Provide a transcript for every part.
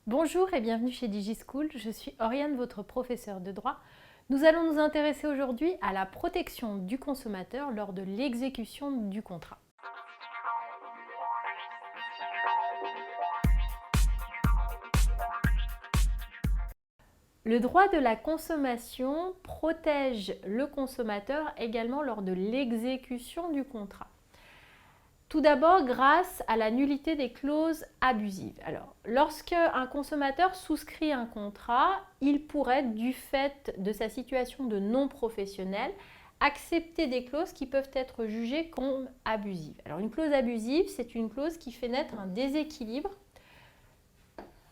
Bonjour et bienvenue chez DigiSchool, je suis Oriane, votre professeure de droit. Nous allons nous intéresser aujourd'hui à la protection du consommateur lors de l'exécution du contrat. Le droit de la consommation protège le consommateur également lors de l'exécution du contrat. Tout d'abord, grâce à la nullité des clauses abusives. Alors, lorsque un consommateur souscrit un contrat, il pourrait, du fait de sa situation de non professionnel, accepter des clauses qui peuvent être jugées comme abusives. Alors, une clause abusive, c'est une clause qui fait naître un déséquilibre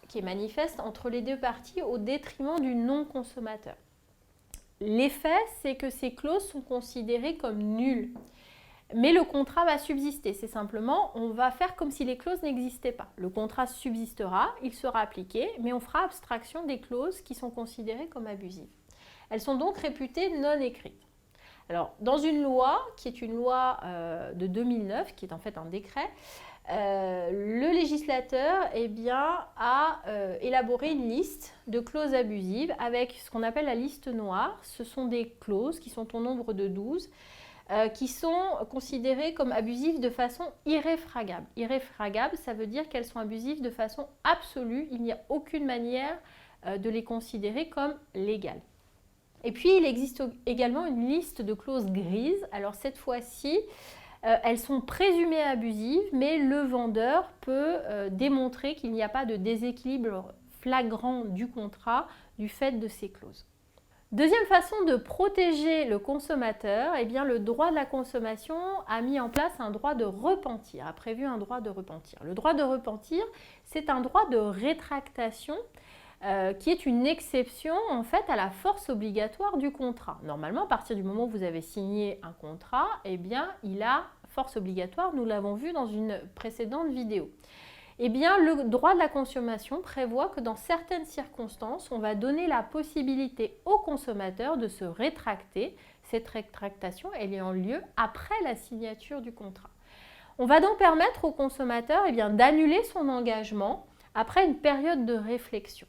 qui est manifeste entre les deux parties au détriment du non-consommateur. L'effet, c'est que ces clauses sont considérées comme nulles. Mais le contrat va subsister, c'est simplement, on va faire comme si les clauses n'existaient pas. Le contrat subsistera, il sera appliqué, mais on fera abstraction des clauses qui sont considérées comme abusives. Elles sont donc réputées non écrites. Alors, dans une loi, qui est une loi de 2009, qui est en fait un décret, le législateur a élaboré une liste de clauses abusives avec ce qu'on appelle la liste noire. Ce sont des clauses qui sont au nombre de 12, qui sont considérées comme abusives de façon irréfragable. Irréfragable, ça veut dire qu'elles sont abusives de façon absolue. Il n'y a aucune manière de les considérer comme légales. Et puis, il existe également une liste de clauses grises. Alors, cette fois-ci, elles sont présumées abusives, mais le vendeur peut démontrer qu'il n'y a pas de déséquilibre flagrant du contrat du fait de ces clauses. Deuxième façon de protéger le consommateur, le droit de la consommation a mis en place un droit de repentir, a prévu un droit de repentir. Le droit de repentir, c'est un droit de rétractation qui est une exception en fait à la force obligatoire du contrat. Normalement, à partir du moment où vous avez signé un contrat, il a force obligatoire, nous l'avons vu dans une précédente vidéo. Le droit de la consommation prévoit que dans certaines circonstances, on va donner la possibilité au consommateur de se rétracter. Cette rétractation ayant lieu après la signature du contrat. On va donc permettre au consommateur d'annuler son engagement après une période de réflexion.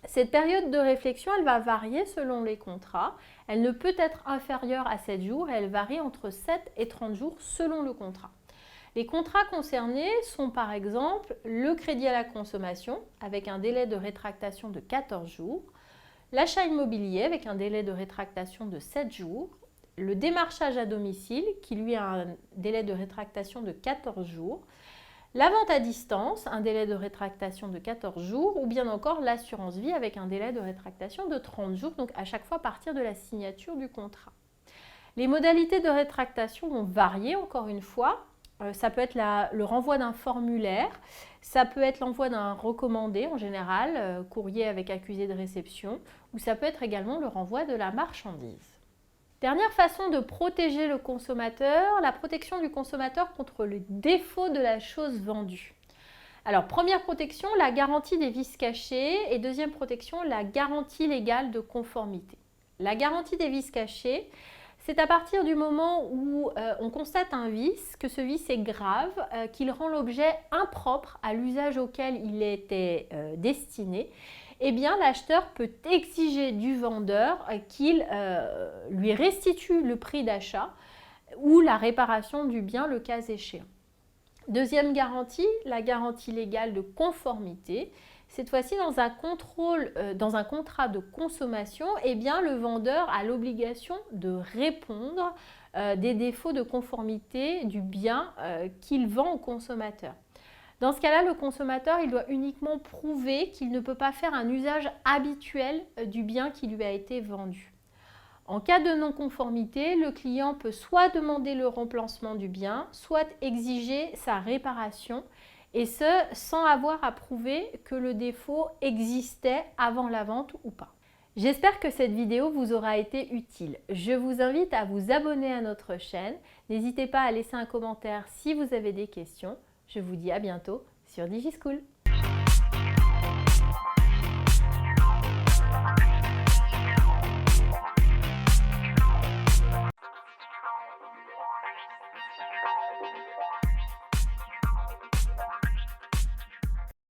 Cette période de réflexion, elle va varier selon les contrats. Elle ne peut être inférieure à 7 jours et elle varie entre 7 et 30 jours selon le contrat. Les contrats concernés sont par exemple le crédit à la consommation avec un délai de rétractation de 14 jours, l'achat immobilier avec un délai de rétractation de 7 jours, le démarchage à domicile qui lui a un délai de rétractation de 14 jours, la vente à distance, un délai de rétractation de 14 jours ou bien encore l'assurance vie avec un délai de rétractation de 30 jours, donc à chaque fois à partir de la signature du contrat. Les modalités de rétractation vont varier encore une fois. Ça peut être le renvoi d'un formulaire, ça peut être l'envoi d'un recommandé en général, courrier avec accusé de réception, ou ça peut être également le renvoi de la marchandise. Dernière façon de protéger le consommateur, la protection du consommateur contre le défaut de la chose vendue. Alors, première protection, la garantie des vices cachés et deuxième protection, la garantie légale de conformité. La garantie des vices cachés, c'est à partir du moment où on constate un vice, que ce vice est grave, qu'il rend l'objet impropre à l'usage auquel il était destiné, l'acheteur peut exiger du vendeur qu'il lui restitue le prix d'achat ou la réparation du bien le cas échéant. Deuxième garantie, la garantie légale de conformité. Cette fois-ci, dans un contrat de consommation, le vendeur a l'obligation de répondre des défauts de conformité du bien qu'il vend au consommateur. Dans ce cas-là, le consommateur il doit uniquement prouver qu'il ne peut pas faire un usage habituel du bien qui lui a été vendu. En cas de non-conformité, le client peut soit demander le remplacement du bien, soit exiger sa réparation, et ce, sans avoir à prouver que le défaut existait avant la vente ou pas. J'espère que cette vidéo vous aura été utile. Je vous invite à vous abonner à notre chaîne. N'hésitez pas à laisser un commentaire si vous avez des questions. Je vous dis à bientôt sur DigiSchool.